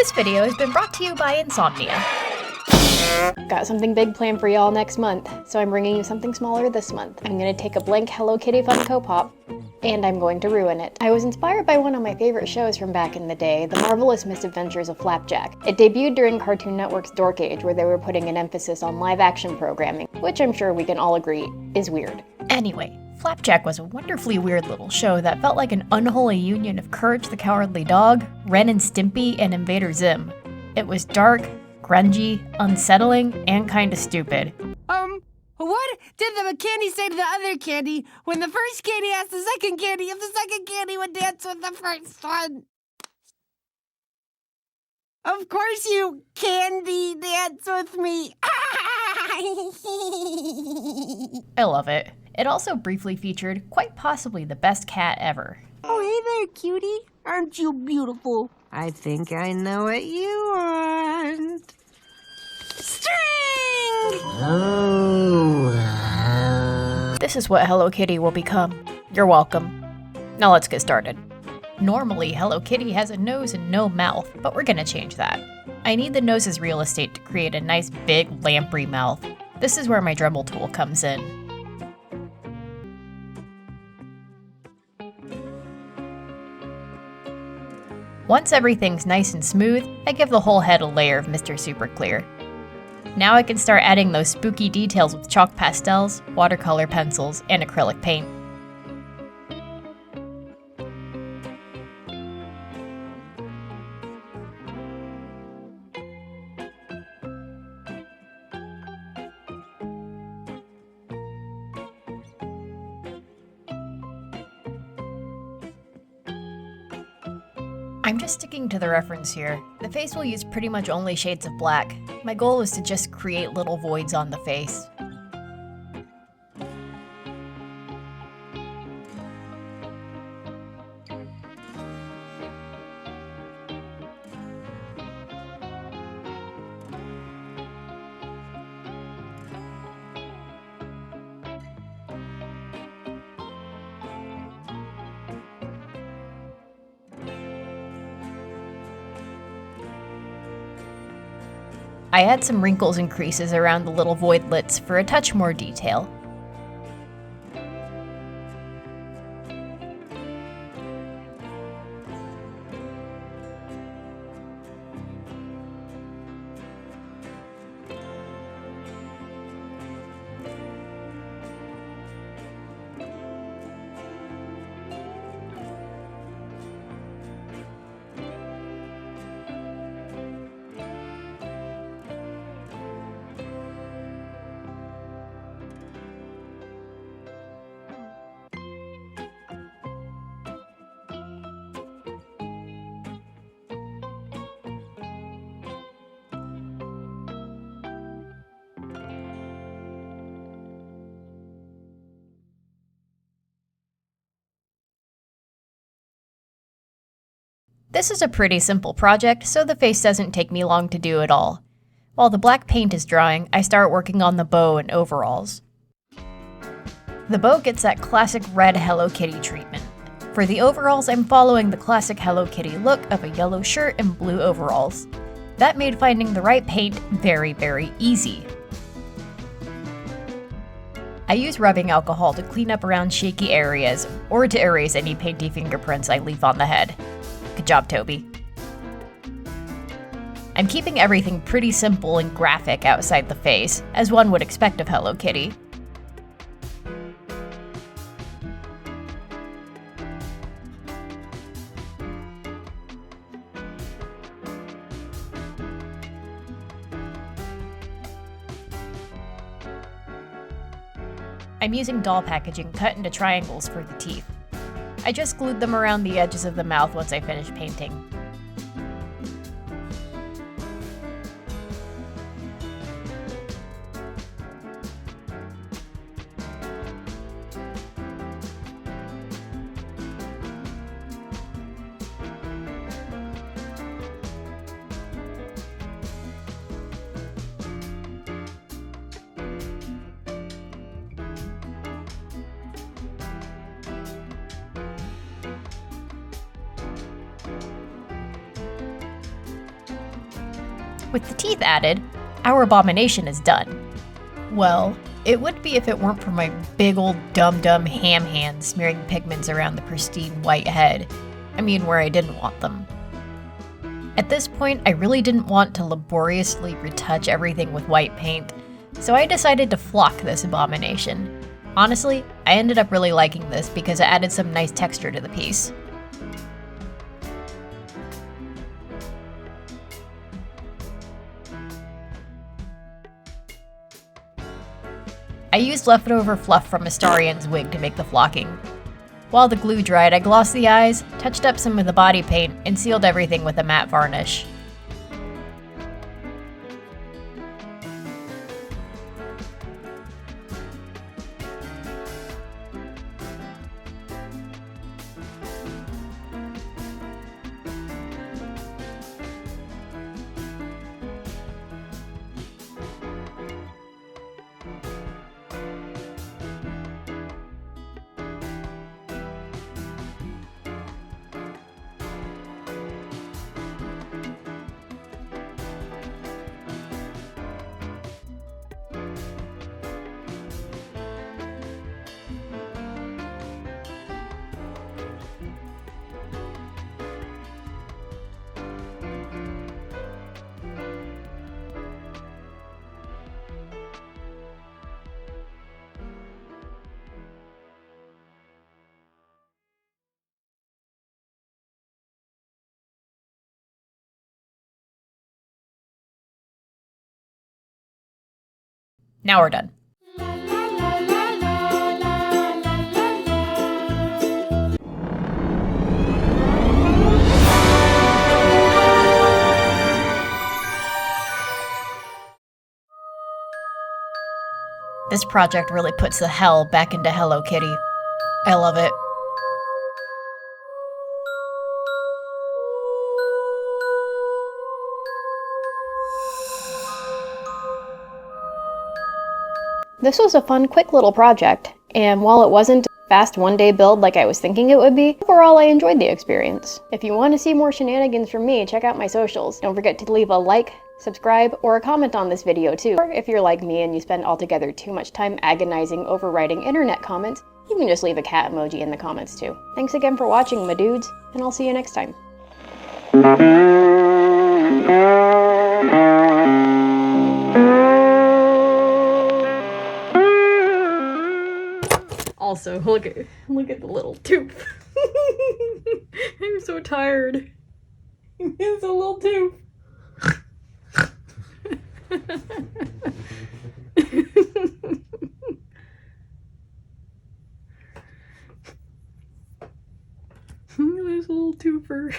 This video has been brought to you by Insomnia. Got something big planned for y'all next month, so I'm bringing you something smaller this month. I'm gonna take a blank Hello Kitty Funko Pop, and I'm going to ruin it. I was inspired by one of my favorite shows from back in the day, The Marvelous Misadventures of Flapjack. It debuted during Cartoon Network's Dork Age, where they were putting an emphasis on live-action programming, which I'm sure we can all agree is weird. Anyway, Flapjack was a wonderfully weird little show that felt like an unholy union of Courage the Cowardly Dog, Ren and Stimpy, and Invader Zim. It was dark, grungy, unsettling, and kinda stupid. What did the candy say to the other candy when the first candy asked the second candy if the second candy would dance with the first one? Of course you candy dance with me. I love it. It also briefly featured quite possibly the best cat ever. Oh, hey there, cutie. Aren't you beautiful? I think I know what you want. String! This is what Hello Kitty will become. You're welcome. Now let's get started. Normally, Hello Kitty has a nose and no mouth, but we're gonna change that. I need the nose's real estate to create a nice big lamprey mouth. This is where my Dremel tool comes in. Once everything's nice and smooth, I give the whole head a layer of Mr. Super Clear. Now I can start adding those spooky details with chalk pastels, watercolor pencils, and acrylic paint. I'm just sticking to the reference here. The face will use pretty much only shades of black. My goal is to just create little voids on the face. I add some wrinkles and creases around the little voidlets for a touch more detail. This is a pretty simple project, so the face doesn't take me long to do at all. While the black paint is drying, I start working on the bow and overalls. The bow gets that classic red Hello Kitty treatment. For the overalls, I'm following the classic Hello Kitty look of a yellow shirt and blue overalls. That made finding the right paint very, very easy. I use rubbing alcohol to clean up around shaky areas, or to erase any painty fingerprints I leave on the head. Good job, Toby. I'm keeping everything pretty simple and graphic outside the face, as one would expect of Hello Kitty. I'm using doll packaging cut into triangles for the teeth. I just glued them around the edges of the mouth once I finished painting. With the teeth added, our abomination is done. Well, it would be if it weren't for my big old dumb ham hands smearing pigments around the pristine white head. I mean, where I didn't want them. At this point, I really didn't want to laboriously retouch everything with white paint, so I decided to flock this abomination. Honestly, I ended up really liking this because it added some nice texture to the piece. I used leftover fluff from Astarian's wig to make the flocking. While the glue dried, I glossed the eyes, touched up some of the body paint, and sealed everything with a matte varnish. Now we're done. This project really puts the hell back into Hello Kitty. I love it. This was a fun, quick little project, and while it wasn't a fast one-day build like I was thinking it would be, overall I enjoyed the experience. If you want to see more shenanigans from me, check out my socials. Don't forget to leave a like, subscribe, or a comment on this video too. Or if you're like me and you spend altogether too much time agonizing over writing internet comments, you can just leave a cat emoji in the comments too. Thanks again for watching, my dudes, and I'll see you next time. Also, look at the little tooth. I'm so tired. It's a little tooth. This little toofer.